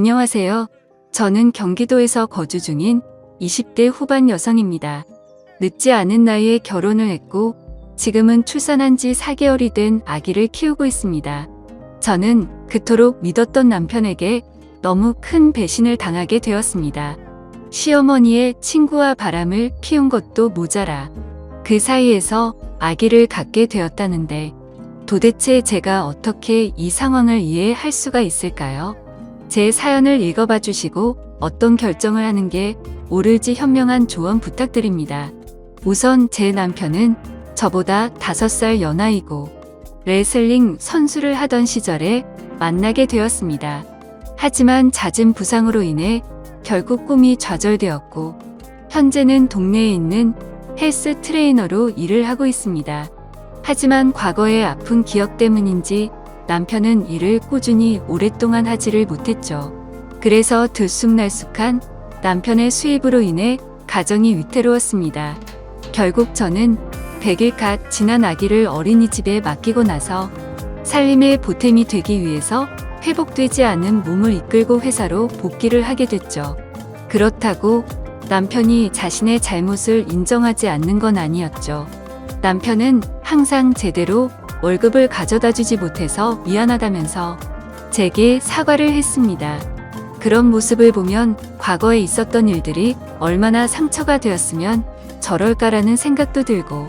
안녕하세요. 저는 경기도에서 거주 중인 20대 후반 여성입니다. 늦지 않은 나이에 결혼을 했고 지금은 출산한 지 4개월이 된 아기를 키우고 있습니다. 저는 그토록 믿었던 남편에게 너무 큰 배신을 당하게 되었습니다. 시어머니의 친구와 바람을 피운 것도 모자라 그 사이에서 아기를 갖게 되었다는데 도대체 제가 어떻게 이 상황을 이해할 수가 있을까요? 제 사연을 읽어봐 주시고 어떤 결정을 하는 게 옳을지 현명한 조언 부탁드립니다. 우선 제 남편은 저보다 5살 연하이고 레슬링 선수를 하던 시절에 만나게 되었습니다. 하지만 잦은 부상으로 인해 결국 꿈이 좌절되었고 현재는 동네에 있는 헬스 트레이너로 일을 하고 있습니다. 하지만 과거의 아픈 기억 때문인지 남편은 일을 꾸준히 오랫동안 하지를 못했죠. 그래서 들쑥날쑥한 남편의 수입으로 인해 가정이 위태로웠습니다. 결국 저는 100일 갓 지난 아기를 어린이집에 맡기고 나서 살림의 보탬이 되기 위해서 회복되지 않은 몸을 이끌고 회사로 복귀를 하게 됐죠. 그렇다고 남편이 자신의 잘못을 인정하지 않는 건 아니었죠. 남편은 항상 제대로 월급을 가져다 주지 못해서 미안하다면서 제게 사과를 했습니다. 그런 모습을 보면 과거에 있었던 일들이 얼마나 상처가 되었으면 저럴까라는 생각도 들고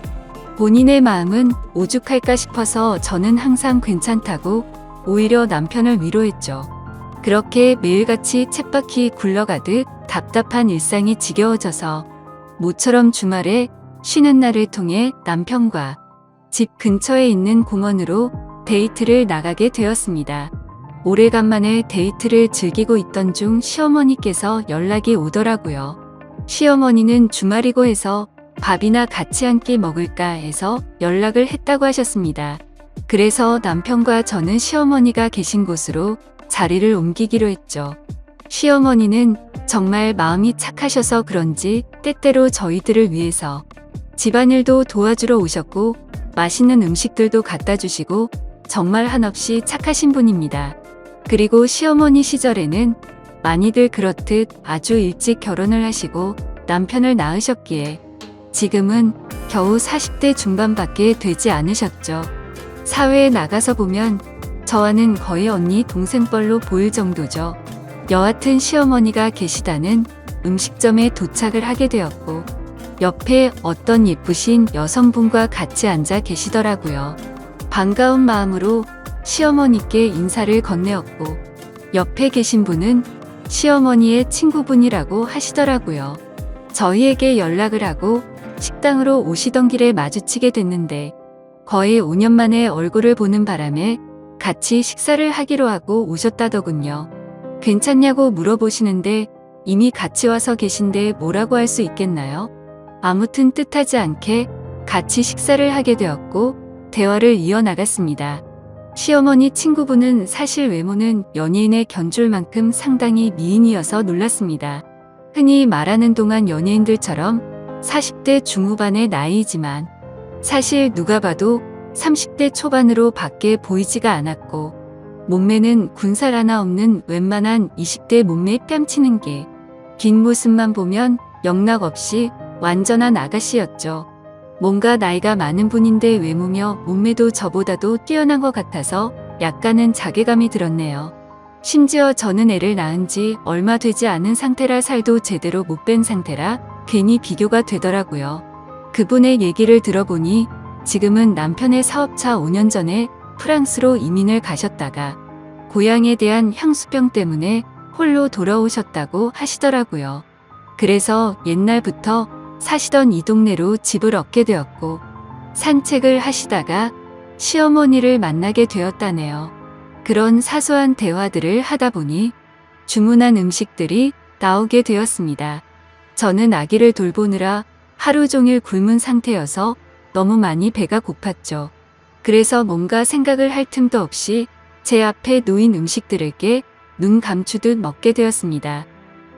본인의 마음은 오죽할까 싶어서 저는 항상 괜찮다고 오히려 남편을 위로했죠. 그렇게 매일같이 쳇바퀴 굴러가듯 답답한 일상이 지겨워져서 모처럼 주말에 쉬는 날을 통해 남편과 집 근처에 있는 공원으로 데이트를 나가게 되었습니다. 오래간만에 데이트를 즐기고 있던 중 시어머니께서 연락이 오더라고요. 시어머니는 주말이고 해서 밥이나 같이 한 끼 먹을까 해서 연락을 했다고 하셨습니다. 그래서 남편과 저는 시어머니가 계신 곳으로 자리를 옮기기로 했죠. 시어머니는 정말 마음이 착하셔서 그런지 때때로 저희들을 위해서 집안일도 도와주러 오셨고 맛있는 음식들도 갖다 주시고 정말 한없이 착하신 분입니다. 그리고 시어머니 시절에는 많이들 그렇듯 아주 일찍 결혼을 하시고 남편을 낳으셨기에 지금은 겨우 40대 중반밖에 되지 않으셨죠. 사회에 나가서 보면 저와는 거의 언니 동생뻘로 보일 정도죠. 여하튼 시어머니가 계시다는 음식점에 도착을 하게 되었고 옆에 어떤 예쁘신 여성분과 같이 앉아 계시더라고요. 반가운 마음으로 시어머니께 인사를 건네었고 옆에 계신 분은 시어머니의 친구분이라고 하시더라고요. 저희에게 연락을 하고 식당으로 오시던 길에 마주치게 됐는데 거의 5년 만에 얼굴을 보는 바람에 같이 식사를 하기로 하고 오셨다더군요. 괜찮냐고 물어보시는데 이미 같이 와서 계신데 뭐라고 할 수 있겠나요? 아무튼 뜻하지 않게 같이 식사를 하게 되었고 대화를 이어나갔습니다. 시어머니 친구분은 사실 외모는 연예인의 견줄 만큼 상당히 미인이어서 놀랐습니다. 흔히 말하는 동안 연예인들처럼 40대 중후반의 나이이지만 사실 누가 봐도 30대 초반으로 밖에 보이지가 않았고 몸매는 군살 하나 없는 웬만한 20대 몸매에 뺨치는 게 긴 모습만 보면 영락없이 완전한 아가씨였죠. 뭔가 나이가 많은 분인데 외모며 몸매도 저보다도 뛰어난 것 같아서 약간은 자괴감이 들었네요. 심지어 저는 애를 낳은 지 얼마 되지 않은 상태라 살도 제대로 못 뺀 상태라 괜히 비교가 되더라고요. 그분의 얘기를 들어보니 지금은 남편의 사업차 5년 전에 프랑스로 이민을 가셨다가 고향에 대한 향수병 때문에 홀로 돌아오셨다고 하시더라고요. 그래서 옛날부터 사시던 이 동네로 집을 얻게 되었고 산책을 하시다가 시어머니를 만나게 되었다네요. 그런 사소한 대화들을 하다 보니 주문한 음식들이 나오게 되었습니다. 저는 아기를 돌보느라 하루 종일 굶은 상태여서 너무 많이 배가 고팠죠. 그래서 뭔가 생각을 할 틈도 없이 제 앞에 놓인 음식들에게 눈 감추듯 먹게 되었습니다.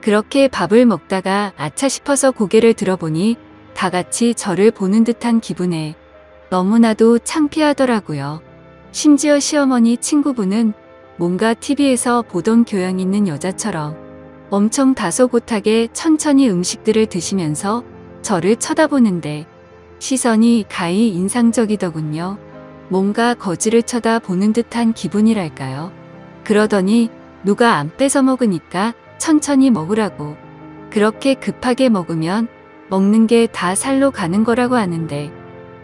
그렇게 밥을 먹다가 아차 싶어서 고개를 들어보니 다 같이 저를 보는 듯한 기분에 너무나도 창피하더라고요. 심지어 시어머니 친구분은 뭔가 TV에서 보던 교양 있는 여자처럼 엄청 다소곳하게 천천히 음식들을 드시면서 저를 쳐다보는데 시선이 가히 인상적이더군요. 뭔가 거지를 쳐다보는 듯한 기분이랄까요. 그러더니 누가 안 뺏어 먹으니까 천천히 먹으라고. 그렇게 급하게 먹으면 먹는 게 다 살로 가는 거라고 하는데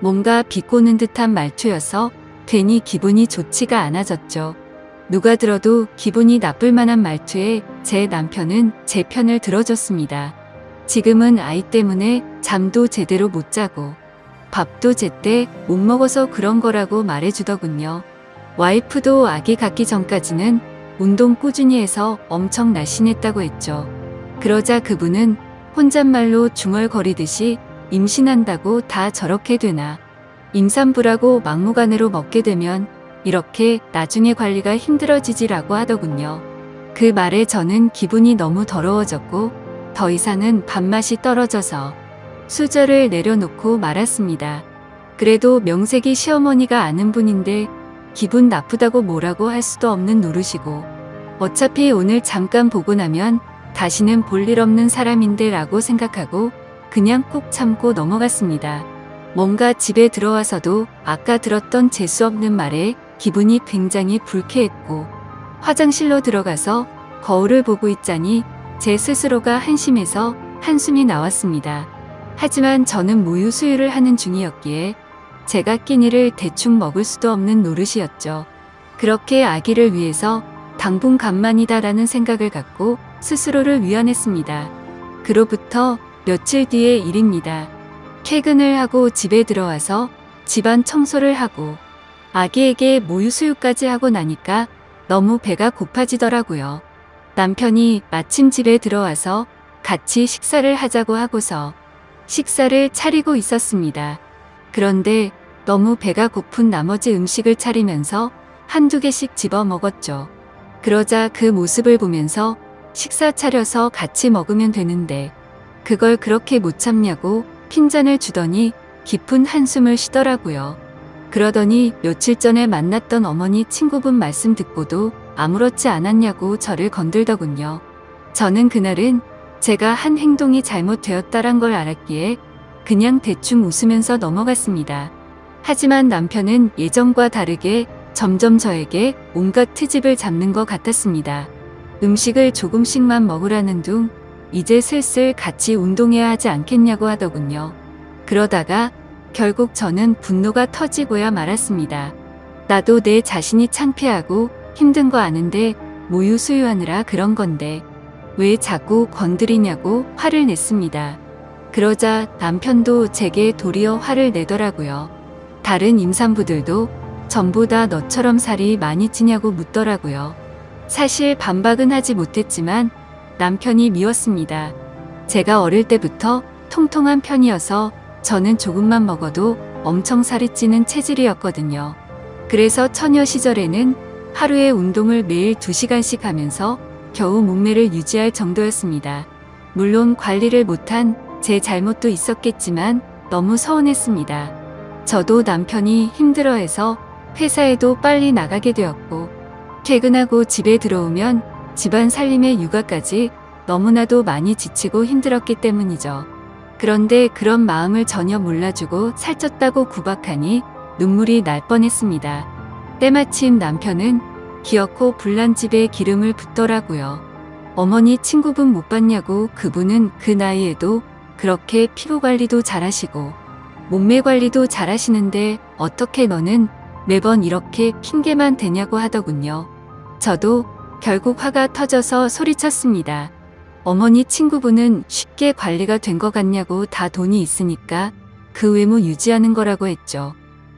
뭔가 비꼬는 듯한 말투여서 괜히 기분이 좋지가 않아졌죠. 누가 들어도 기분이 나쁠 만한 말투에 제 남편은 제 편을 들어줬습니다. 지금은 아이 때문에 잠도 제대로 못 자고 밥도 제때 못 먹어서 그런 거라고 말해주더군요. 와이프도 아기 갖기 전까지는 운동 꾸준히 해서 엄청 날씬했다고 했죠. 그러자 그분은 혼잣말로 중얼거리듯이 임신한다고 다 저렇게 되나. 임산부라고 막무가내로 먹게 되면 이렇게 나중에 관리가 힘들어지지라고 하더군요. 그 말에 저는 기분이 너무 더러워졌고 더 이상은 밥맛이 떨어져서 수저를 내려놓고 말았습니다. 그래도 명색이 시어머니가 아는 분인데 기분 나쁘다고 뭐라고 할 수도 없는 노릇이고 어차피 오늘 잠깐 보고 나면 다시는 볼 일 없는 사람인데 라고 생각하고 그냥 꾹 참고 넘어갔습니다. 뭔가 집에 들어와서도 아까 들었던 재수없는 말에 기분이 굉장히 불쾌했고 화장실로 들어가서 거울을 보고 있자니 제 스스로가 한심해서 한숨이 나왔습니다. 하지만 저는 모유 수유를 하는 중이었기에 제가 끼니를 대충 먹을 수도 없는 노릇이었죠. 그렇게 아기를 위해서 당분간만이다라는 생각을 갖고 스스로를 위안했습니다. 그로부터 며칠 뒤의 일입니다. 퇴근을 하고 집에 들어와서 집안 청소를 하고 아기에게 모유 수유까지 하고 나니까 너무 배가 고파지더라고요. 남편이 마침 집에 들어와서 같이 식사를 하자고 하고서 식사를 차리고 있었습니다. 그런데 너무 배가 고픈 나머지 음식을 차리면서 한두 개씩 집어 먹었죠. 그러자 그 모습을 보면서 식사 차려서 같이 먹으면 되는데 그걸 그렇게 못 참냐고 핀잔을 주더니 깊은 한숨을 쉬더라고요. 그러더니 며칠 전에 만났던 어머니 친구분 말씀 듣고도 아무렇지 않았냐고 저를 건들더군요. 저는 그날은 제가 한 행동이 잘못되었다란 걸 알았기에 그냥 대충 웃으면서 넘어갔습니다. 하지만 남편은 예전과 다르게 점점 저에게 온갖 트집을 잡는 것 같았습니다. 음식을 조금씩만 먹으라는 둥 이제 슬슬 같이 운동해야 하지 않겠냐고 하더군요. 그러다가 결국 저는 분노가 터지고야 말았습니다. 나도 내 자신이 창피하고 힘든 거 아는데 모유 수유하느라 그런 건데 왜 자꾸 건드리냐고 화를 냈습니다. 그러자 남편도 제게 도리어 화를 내더라고요. 다른 임산부들도 전부 다 너처럼 살이 많이 찌냐고 묻더라고요. 사실 반박은 하지 못했지만 남편이 미웠습니다. 제가 어릴 때부터 통통한 편이어서 저는 조금만 먹어도 엄청 살이 찌는 체질이었거든요. 그래서 처녀 시절에는 하루에 운동을 매일 2시간씩 하면서 겨우 몸매를 유지할 정도였습니다. 물론 관리를 못한 제 잘못도 있었겠지만 너무 서운했습니다. 저도 남편이 힘들어해서 회사에도 빨리 나가게 되었고 퇴근하고 집에 들어오면 집안 살림의 육아까지 너무나도 많이 지치고 힘들었기 때문이죠. 그런데 그런 마음을 전혀 몰라주고 살쪘다고 구박하니 눈물이 날 뻔했습니다. 때마침 남편은 기어코 불난집에 기름을 붓더라고요. 어머니 친구분 못 봤냐고. 그분은 그 나이에도 그렇게 피부 관리도 잘하시고 몸매 관리도 잘하시는데 어떻게 너는 매번 이렇게 핑계만 대냐고 하더군요. 저도 결국 화가 터져서 소리쳤습니다. 어머니 친구분은 쉽게 관리가 된 것 같냐고. 다 돈이 있으니까 그 외모 유지하는 거라고 했죠.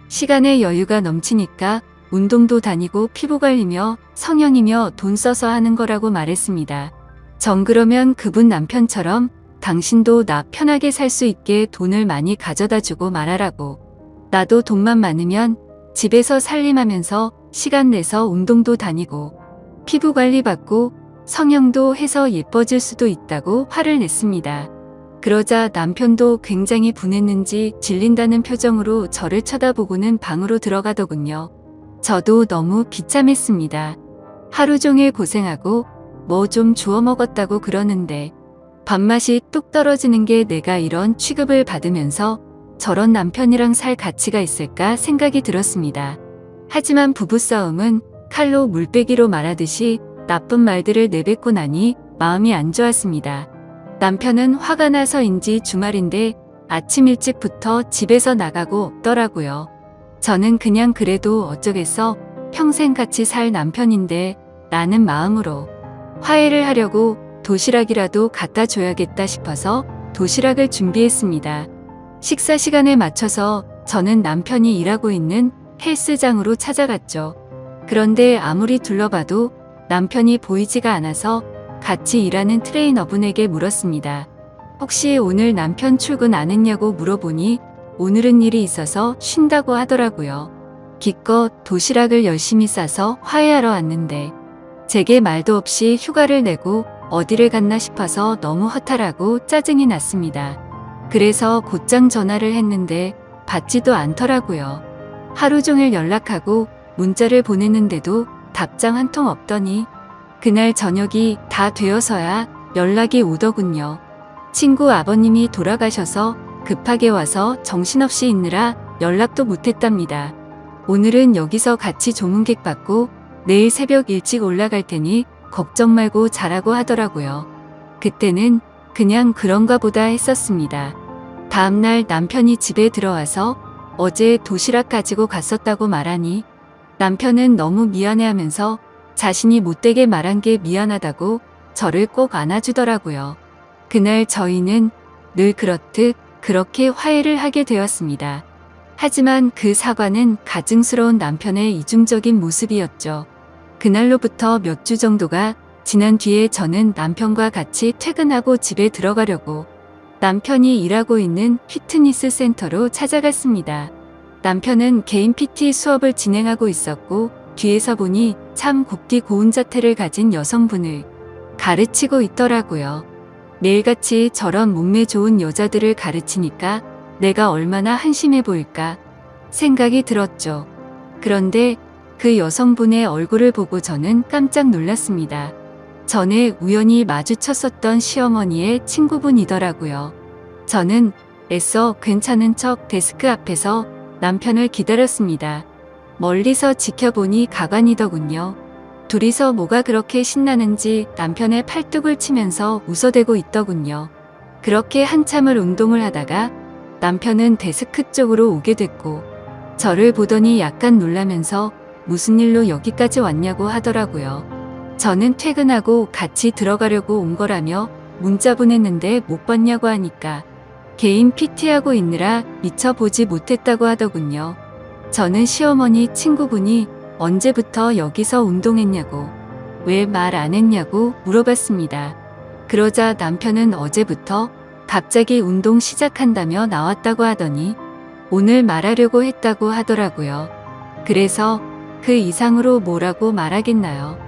시간에 여유가 넘치니까 운동도 다니고 피부 관리며 성형이며 돈 써서 하는 거라고 말했습니다. 전 그러면 그분 남편처럼 당신도 나 편하게 살 수 있게 돈을 많이 가져다 주고 말하라고. 나도 돈만 많으면 집에서 살림하면서 시간 내서 운동도 다니고 피부 관리 받고 성형도 해서 예뻐질 수도 있다고 화를 냈습니다. 그러자 남편도 굉장히 분했는지 질린다는 표정으로 저를 쳐다보고는 방으로 들어가더군요. 저도 너무 비참했습니다. 하루 종일 고생하고 뭐 좀 주워 먹었다고 그러는데 밥맛이 뚝 떨어지는 게 내가 이런 취급을 받으면서 저런 남편이랑 살 가치가 있을까 생각이 들었습니다. 하지만 부부싸움은 칼로 물빼기로 말하듯이 나쁜 말들을 내뱉고 나니 마음이 안 좋았습니다. 남편은 화가 나서인지 주말인데 아침 일찍부터 집에서 나가고 없더라고요. 저는 그냥 그래도 어쩌겠어, 평생 같이 살 남편인데 라는 마음으로 화해를 하려고 도시락이라도 갖다 줘야겠다 싶어서 도시락을 준비했습니다. 식사 시간에 맞춰서 저는 남편이 일하고 있는 헬스장으로 찾아갔죠. 그런데 아무리 둘러봐도 남편이 보이지가 않아서 같이 일하는 트레이너분에게 물었습니다. 혹시 오늘 남편 출근 안 했냐고 물어보니 오늘은 일이 있어서 쉰다고 하더라고요. 기껏 도시락을 열심히 싸서 화해하러 왔는데 제게 말도 없이 휴가를 내고 어디를 갔나 싶어서 너무 허탈하고 짜증이 났습니다. 그래서 곧장 전화를 했는데 받지도 않더라고요. 하루 종일 연락하고 문자를 보냈는데도 답장 한 통 없더니 그날 저녁이 다 되어서야 연락이 오더군요. 친구 아버님이 돌아가셔서 급하게 와서 정신없이 있느라 연락도 못했답니다. 오늘은 여기서 같이 조문객 받고 내일 새벽 일찍 올라갈 테니 걱정 말고 자라고 하더라고요. 그때는 그냥 그런가 보다 했었습니다. 다음날 남편이 집에 들어와서 어제 도시락 가지고 갔었다고 말하니 남편은 너무 미안해하면서 자신이 못되게 말한 게 미안하다고 저를 꼭 안아주더라고요. 그날 저희는 늘 그렇듯 그렇게 화해를 하게 되었습니다. 하지만 그 사과는 가증스러운 남편의 이중적인 모습이었죠. 그날로부터 몇 주 정도가 지난 뒤에 저는 남편과 같이 퇴근하고 집에 들어가려고 남편이 일하고 있는 피트니스 센터로 찾아갔습니다. 남편은 개인 PT 수업을 진행하고 있었고 뒤에서 보니 참 곱디 고운 자태를 가진 여성분을 가르치고 있더라고요. 매일같이 저런 몸매 좋은 여자들을 가르치니까 내가 얼마나 한심해 보일까 생각이 들었죠. 그런데 그 여성분의 얼굴을 보고 저는 깜짝 놀랐습니다. 전에 우연히 마주쳤었던 시어머니의 친구분이더라고요. 저는 애써 괜찮은 척 데스크 앞에서 남편을 기다렸습니다. 멀리서 지켜보니 가관이더군요. 둘이서 뭐가 그렇게 신나는지 남편의 팔뚝을 치면서 웃어대고 있더군요. 그렇게 한참을 운동을 하다가 남편은 데스크 쪽으로 오게 됐고 저를 보더니 약간 놀라면서 무슨 일로 여기까지 왔냐고 하더라고요. 저는 퇴근하고 같이 들어가려고 온 거라며 문자 보냈는데 못 봤냐고 하니까 개인 PT하고 있느라 미처 보지 못했다고 하더군요. 저는 시어머니 친구분이 언제부터 여기서 운동했냐고, 왜 말 안 했냐고 물어봤습니다. 그러자 남편은 어제부터 갑자기 운동 시작한다며 나왔다고 하더니 오늘 말하려고 했다고 하더라고요. 그래서 그 이상으로 뭐라고 말하겠나요?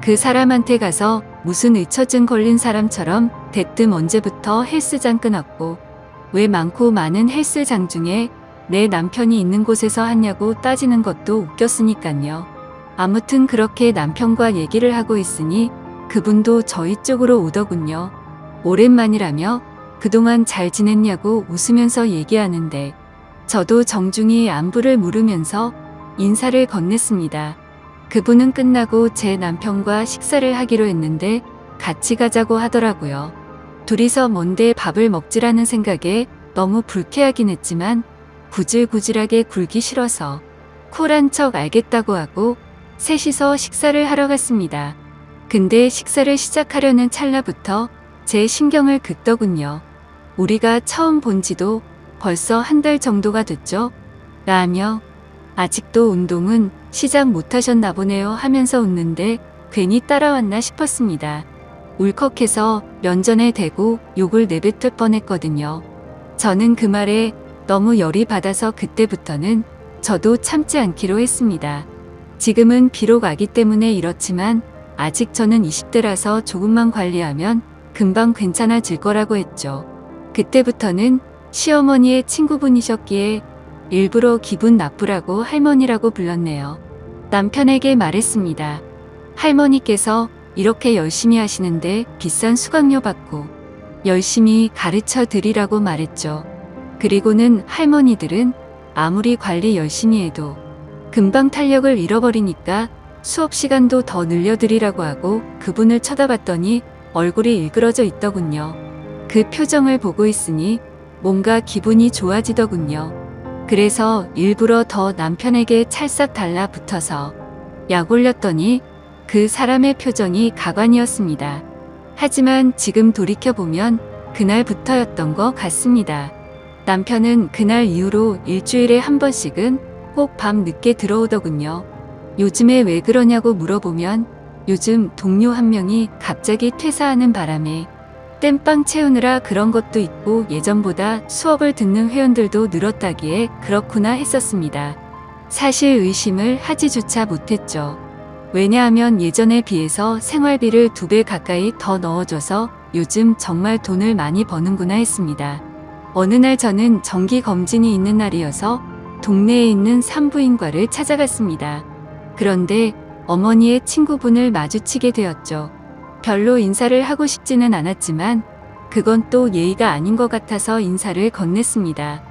그 사람한테 가서 무슨 의처증 걸린 사람처럼 대뜸 언제부터 헬스장 끊었고 왜 많고 많은 헬스장 중에 내 남편이 있는 곳에서 하냐고 따지는 것도 웃겼으니깐요. 아무튼 그렇게 남편과 얘기를 하고 있으니 그분도 저희 쪽으로 오더군요. 오랜만이라며 그동안 잘 지냈냐고 웃으면서 얘기하는데 저도 정중히 안부를 물으면서 인사를 건넸습니다. 그분은 끝나고 제 남편과 식사를 하기로 했는데 같이 가자고 하더라고요. 둘이서 뭔데 밥을 먹지라는 생각에 너무 불쾌하긴 했지만 구질구질하게 굴기 싫어서 쿨한 척 알겠다고 하고 셋이서 식사를 하러 갔습니다. 근데 식사를 시작하려는 찰나부터 제 신경을 긋더군요. 우리가 처음 본 지도 벌써 한 달 정도가 됐죠? 라며 아직도 운동은 시작 못하셨나 보네요 하면서 웃는데 괜히 따라왔나 싶었습니다. 울컥해서 면전에 대고 욕을 내뱉을 뻔했거든요. 저는 그 말에 너무 열이 받아서 그때부터는 저도 참지 않기로 했습니다. 지금은 비록 아기 때문에 이렇지만 아직 저는 20대라서 조금만 관리하면 금방 괜찮아질 거라고 했죠. 그때부터는 시어머니의 친구분이셨기에 일부러 기분 나쁘라고 할머니라고 불렀네요. 남편에게 말했습니다. 할머니께서 이렇게 열심히 하시는데 비싼 수강료 받고 열심히 가르쳐 드리라고 말했죠. 그리고는 할머니들은 아무리 관리 열심히 해도 금방 탄력을 잃어버리니까 수업 시간도 더 늘려드리라고 하고 그분을 쳐다봤더니 얼굴이 일그러져 있더군요. 그 표정을 보고 있으니 뭔가 기분이 좋아지더군요. 그래서 일부러 더 남편에게 찰싹 달라붙어서 약 올렸더니 그 사람의 표정이 가관이었습니다. 하지만 지금 돌이켜보면 그날부터였던 것 같습니다. 남편은 그날 이후로 일주일에 한 번씩은 꼭 밤 늦게 들어오더군요. 요즘에 왜 그러냐고 물어보면 요즘 동료 한 명이 갑자기 퇴사하는 바람에 땜빵 채우느라 그런 것도 있고 예전보다 수업을 듣는 회원들도 늘었다기에 그렇구나 했었습니다. 사실 의심을 하지조차 못했죠. 왜냐하면 예전에 비해서 생활비를 2배 가까이 더 넣어줘서 요즘 정말 돈을 많이 버는구나 했습니다. 어느 날 저는 정기 검진이 있는 날이어서 동네에 있는 산부인과를 찾아갔습니다. 그런데 어머니의 친구분을 마주치게 되었죠. 별로 인사를 하고 싶지는 않았지만 그건 또 예의가 아닌 것 같아서 인사를 건넸습니다.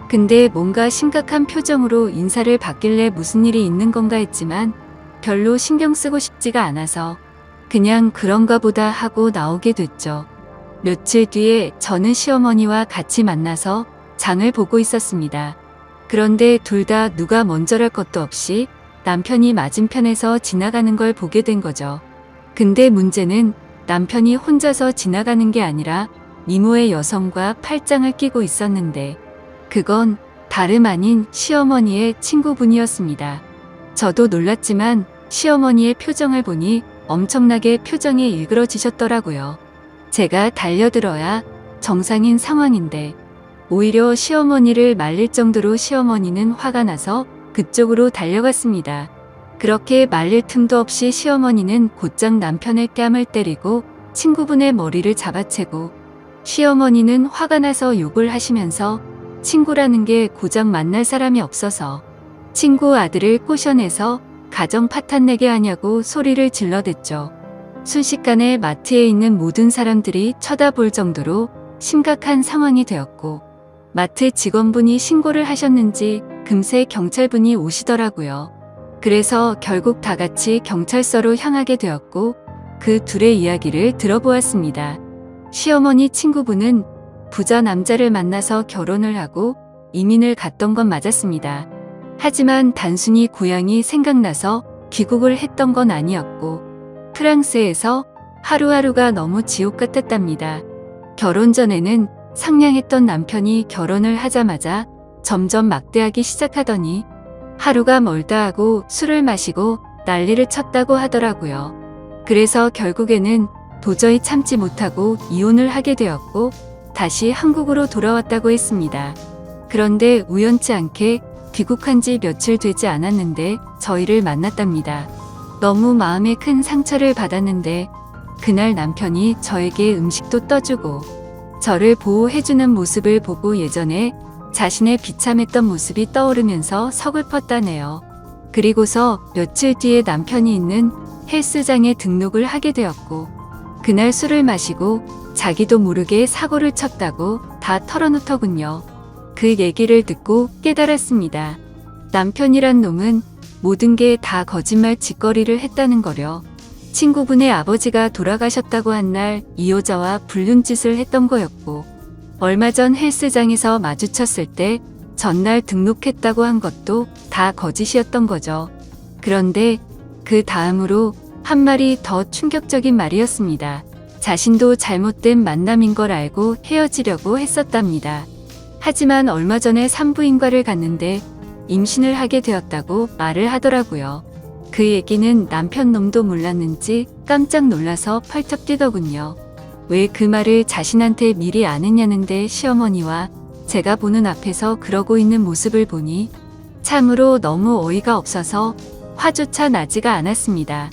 근데 뭔가 심각한 표정으로 인사를 받길래 무슨 일이 있는 건가 했지만 별로 신경 쓰고 싶지가 않아서 그냥 그런가 보다 하고 나오게 됐죠. 며칠 뒤에 저는 시어머니와 같이 만나서 장을 보고 있었습니다. 그런데 둘 다 누가 먼저랄 것도 없이 남편이 맞은편에서 지나가는 걸 보게 된 거죠. 근데 문제는 남편이 혼자서 지나가는 게 아니라 미모의 여성과 팔짱을 끼고 있었는데 그건 다름 아닌 시어머니의 친구분이었습니다. 저도 놀랐지만 시어머니의 표정을 보니 엄청나게 표정이 일그러지셨더라고요. 제가 달려들어야 정상인 상황인데 오히려 시어머니를 말릴 정도로 시어머니는 화가 나서 그쪽으로 달려갔습니다. 그렇게 말릴 틈도 없이 시어머니는 곧장 남편의 뺨을 때리고 친구분의 머리를 잡아채고 시어머니는 화가 나서 욕을 하시면서 친구라는 게 고작 만날 사람이 없어서 친구 아들을 꼬셔내서 가정 파탄내게 하냐고 소리를 질러댔죠. 순식간에 마트에 있는 모든 사람들이 쳐다볼 정도로 심각한 상황이 되었고 마트 직원분이 신고를 하셨는지 금세 경찰분이 오시더라고요. 그래서 결국 다 같이 경찰서로 향하게 되었고 그 둘의 이야기를 들어보았습니다. 시어머니 친구분은 부자 남자를 만나서 결혼을 하고 이민을 갔던 건 맞았습니다. 하지만 단순히 고향이 생각나서 귀국을 했던 건 아니었고 프랑스에서 하루하루가 너무 지옥 같았답니다. 결혼 전에는 상냥했던 남편이 결혼을 하자마자 점점 막대하기 시작하더니 하루가 멀다 하고 술을 마시고 난리를 쳤다고 하더라고요. 그래서 결국에는 도저히 참지 못하고 이혼을 하게 되었고 다시 한국으로 돌아왔다고 했습니다. 그런데 우연치 않게 귀국한 지 며칠 되지 않았는데 저희를 만났답니다. 너무 마음에 큰 상처를 받았는데 그날 남편이 저에게 음식도 떠주고 저를 보호해주는 모습을 보고 예전에 자신의 비참했던 모습이 떠오르면서 서글펐다네요. 그리고서 며칠 뒤에 남편이 있는 헬스장에 등록을 하게 되었고 그날 술을 마시고 자기도 모르게 사고를 쳤다고 다 털어놓더군요. 그 얘기를 듣고 깨달았습니다. 남편이란 놈은 모든 게 다 거짓말 짓거리를 했다는 거려. 친구분의 아버지가 돌아가셨다고 한 날 이 여자와 불륜짓을 했던 거였고 얼마 전 헬스장에서 마주쳤을 때 전날 등록했다고 한 것도 다 거짓이었던 거죠. 그런데 그 다음으로 한 말이 더 충격적인 말이었습니다. 자신도 잘못된 만남인 걸 알고 헤어지려고 했었답니다. 하지만 얼마 전에 산부인과를 갔는데 임신을 하게 되었다고 말을 하더라고요. 그 얘기는 남편 놈도 몰랐는지 깜짝 놀라서 펄쩍 뛰더군요. 왜 그 말을 자신한테 미리 안 했냐는데 시어머니와 제가 보는 앞에서 그러고 있는 모습을 보니 참으로 너무 어이가 없어서 화조차 나지가 않았습니다.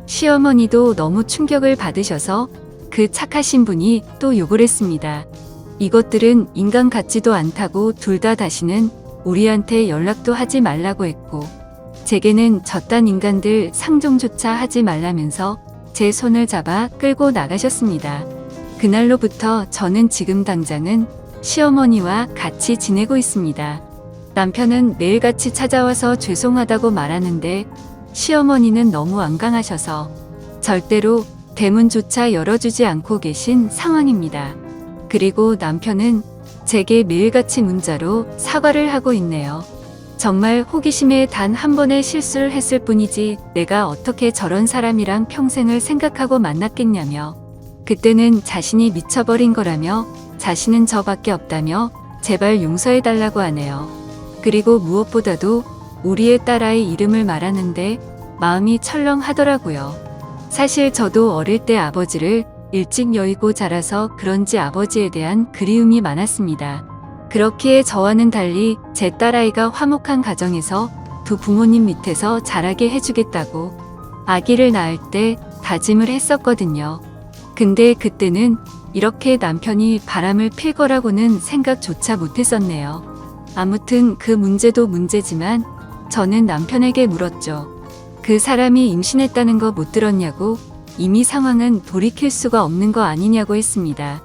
시어머니도 너무 충격을 받으셔서 그 착하신 분이 또 욕을 했습니다. 이것들은 인간 같지도 않다고 둘 다 다시는 우리한테 연락도 하지 말라고 했고 제게는 저딴 인간들 상종조차 하지 말라면서 제 손을 잡아 끌고 나가셨습니다. 그날로부터 저는 지금 당장은 시어머니와 같이 지내고 있습니다. 남편은 매일같이 찾아와서 죄송하다고 말하는데 시어머니는 너무 완강하셔서 절대로 대문조차 열어주지 않고 계신 상황입니다. 그리고 남편은 제게 매일같이 문자로 사과를 하고 있네요. 정말 호기심에 단 한 번의 실수를 했을 뿐이지 내가 어떻게 저런 사람이랑 평생을 생각하고 만났겠냐며 그때는 자신이 미쳐버린 거라며 자신은 저밖에 없다며 제발 용서해달라고 하네요. 그리고 무엇보다도 우리의 딸아이 이름을 말하는데 마음이 철렁하더라고요. 사실 저도 어릴 때 아버지를 일찍 여의고 자라서 그런지 아버지에 대한 그리움이 많았습니다. 그렇기에 저와는 달리 제 딸아이가 화목한 가정에서 두 부모님 밑에서 자라게 해주겠다고 아기를 낳을 때 다짐을 했었거든요. 근데 그때는 이렇게 남편이 바람을 필 거라고는 생각조차 못했었네요. 아무튼 그 문제도 문제지만 저는 남편에게 물었죠. 그 사람이 임신했다는 거 못 들었냐고, 이미 상황은 돌이킬 수가 없는 거 아니냐고 했습니다.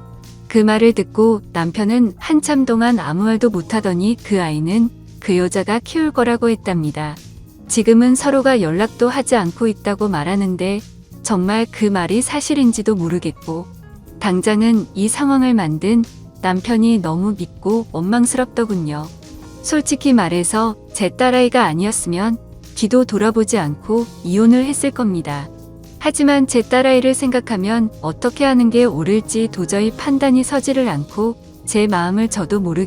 그 말을 듣고 남편은 한참 동안 아무 말도 못하더니 그 아이는 그 여자가 키울 거라고 했답니다. 지금은 서로가 연락도 하지 않고 있다고 말하는데 정말 그 말이 사실인지도 모르겠고 당장은 이 상황을 만든 남편이 너무 믿고 원망스럽더군요. 솔직히 말해서 제 딸아이가 아니었으면 뒤도 돌아보지 않고 이혼을 했을 겁니다. 하지만 제 딸아이를 생각하면 어떻게 하는 게 옳을지 도저히 판단이 서지를 않고 제 마음을 저도 모르게